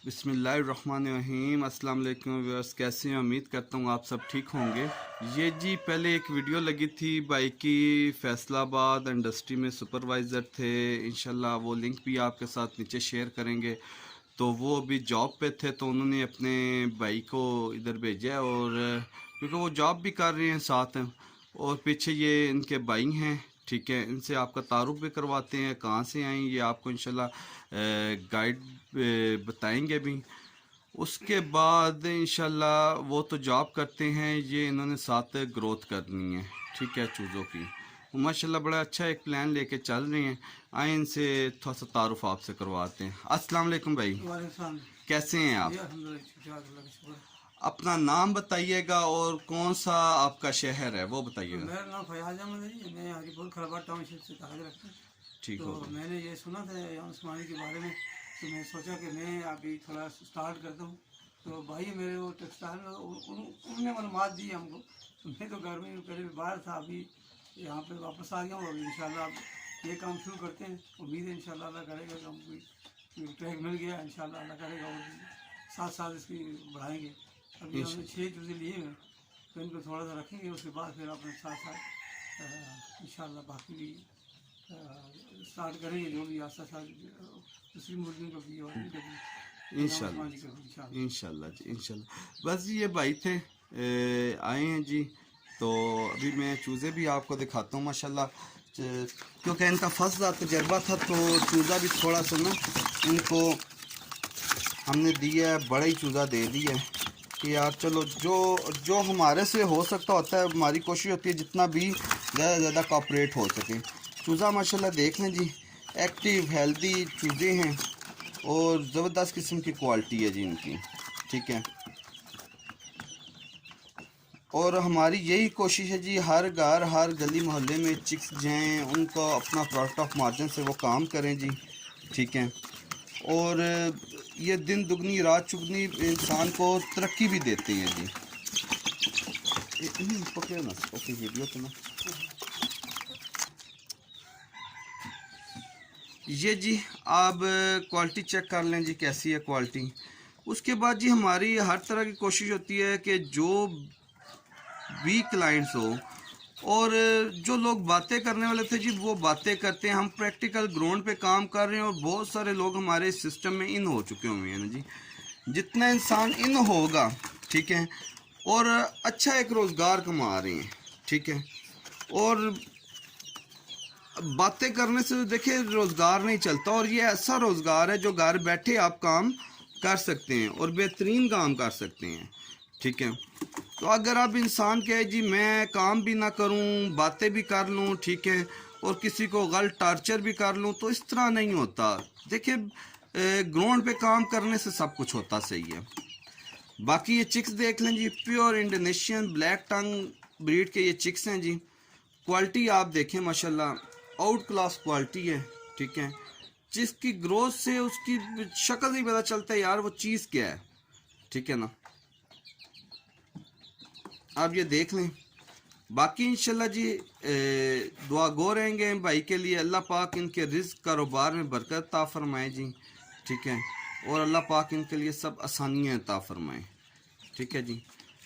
बिस्मिल्लाहिर्रहमानिर्रहीम। अस्सलाम वालेकुम व्यूअर्स, कैसे हैं? उम्मीद करता हूँ आप सब ठीक होंगे। ये जी पहले एक वीडियो लगी थी भाई की, फैसलाबाद इंडस्ट्री में सुपरवाइज़र थे। इंशाल्लाह वो लिंक भी आपके साथ नीचे शेयर करेंगे। तो वो अभी जॉब पे थे तो उन्होंने अपने भाई को इधर भेजा है, और क्योंकि वो जॉब भी कर रहे हैं साथ, और पीछे ये इनके भाई हैं। ठीक है, इनसे आपका तारुफ भी करवाते हैं, कहाँ से आए ये आपको इंशाल्लाह गाइड बताएंगे भी। उसके बाद इंशाल्लाह वो तो जॉब करते हैं, ये इन्होंने साथ ग्रोथ करनी है। ठीक है, चूज़ों की माशाल्लाह बड़ा अच्छा एक प्लान लेके चल रहे हैं। आए इनसे थोड़ा सा तारुफ आपसे करवाते हैं। अस्सलाम वालेकुम भाई, कैसे हैं आप? अपना नाम बताइएगा और कौन सा आपका शहर है वो बताइएगा। मेरा नाम फयाज अहमद है, मैं हरीपुर खरबा टाउनशिप से ताल्लुक़ रखता हूँ। ठीक तो हो, मैंने ये सुना था उस्मानी के बारे में, तो मैं सोचा कि मैं अभी थोड़ा स्टार्ट करता हूँ। तो भाई मेरे वो टेक्सटाइल में उन्होंने मालूमात दी हमको। तो मैं तो घर में पहले बाहर था, अभी यहाँ पे वापस आ गया हूँ। अभी इंशाल्लाह अब ये काम शुरू करते हैं। उम्मीद है इंशाल्लाह अल्लाह करेगा कि हमको ट्रैक मिल गया, इंशाल्लाह अल्लाह करेगा और साथ साथ इसकी बढ़ाएंगे। अभी हमने 6 चूज़े लिए हैं, तो इनको थोड़ा सा रखेंगे, उसके बाद फिर अपने साथ साथ इंशाल्लाह बाकी भी स्टार्ट करेंगे, जो भी आस्ता आस्ता दूसरी मुर्गियों को भी और इंशाल्लाह इंशाल्लाह जी इंशाल्लाह। बस ये भाई थे आए हैं जी। तो अभी मैं चूज़े भी आपको दिखाता हूँ माशाल्लाह, क्योंकि इनका फर्स्ट तजर्बा था तो चूज़ा भी थोड़ा सा ना इनको हमने दिया है, बड़ा ही चूज़ा दे दिया है कि यार चलो जो जो हमारे से हो सकता होता है, हमारी कोशिश होती है जितना भी ज़्यादा से ज़्यादा कॉपरेट हो सके। चूज़ा माशाल्लाह देख लें जी, एक्टिव हेल्दी चूज़े हैं और ज़बरदस्त किस्म की क्वालिटी है जी इनकी। ठीक है, और हमारी यही कोशिश है जी, हर घर हर गली मोहल्ले में चिक्स जाएँ, उनको अपना प्रोडक्ट ऑफ मार्जिन से वो काम करें जी। ठीक है, और ये दिन दुगनी रात चुगनी इंसान को तरक्की भी देते हैं जी। पकड़े ना, ओके वीडियो तो ना ये जी, आप क्वालिटी चेक कर लें जी कैसी है क्वालिटी। उसके बाद जी हमारी हर तरह की कोशिश होती है कि जो भी क्लाइंट्स हो, और जो लोग बातें करने वाले थे जी वो बातें करते हैं। हम प्रैक्टिकल ग्राउंड पे काम कर रहे हैं और बहुत सारे लोग हमारे सिस्टम में इन हो चुके हुए हैं ना जी। जितना इंसान इन होगा, ठीक है, और अच्छा एक रोज़गार कमा रहे हैं। ठीक है, और बातें करने से देखिए रोज़गार नहीं चलता, और ये ऐसा रोज़गार है जो घर बैठे आप काम कर सकते हैं और बेहतरीन काम कर सकते हैं। ठीक है, तो अगर आप इंसान कहे जी मैं काम भी ना करूं, बातें भी कर लूं, ठीक है, और किसी को गलत टार्चर भी कर लूं, तो इस तरह नहीं होता। देखिए ग्राउंड पे काम करने से सब कुछ होता सही है। बाकी ये चिक्स देख लें जी, प्योर इंडोनेशियन ब्लैक टंग ब्रीड के ये चिक्स हैं जी। क्वालिटी आप देखें माशाल्लाह आउट क्लास क्वालिटी है। ठीक है, जिसकी ग्रोथ से उसकी शक्ल ही पता चलता है यार वो चीज़ क्या है। ठीक है ना, आप ये देख लें। बाकी इंशाल्लाह जी दुआ गो रहेंगे भाई के लिए। अल्लाह पाक इनके रिज़्क़ कारोबार में बरकत अता फरमाए जी। ठीक है, और अल्लाह पाक इनके लिए सब आसानियाँ अता फरमाए। ठीक है जी,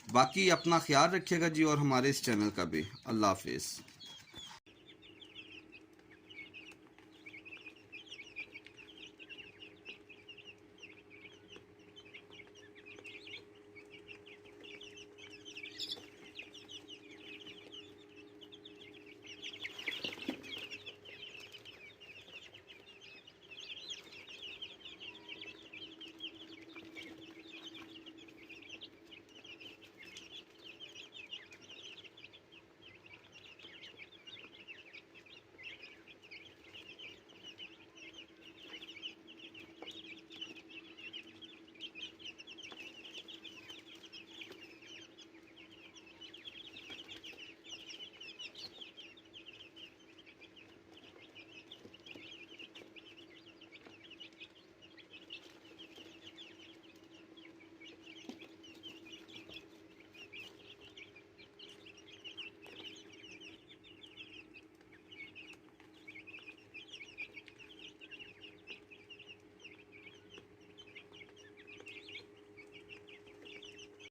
बाकी अपना ख्याल रखिएगा जी, और हमारे इस चैनल का भी। अल्लाह हाफिज़।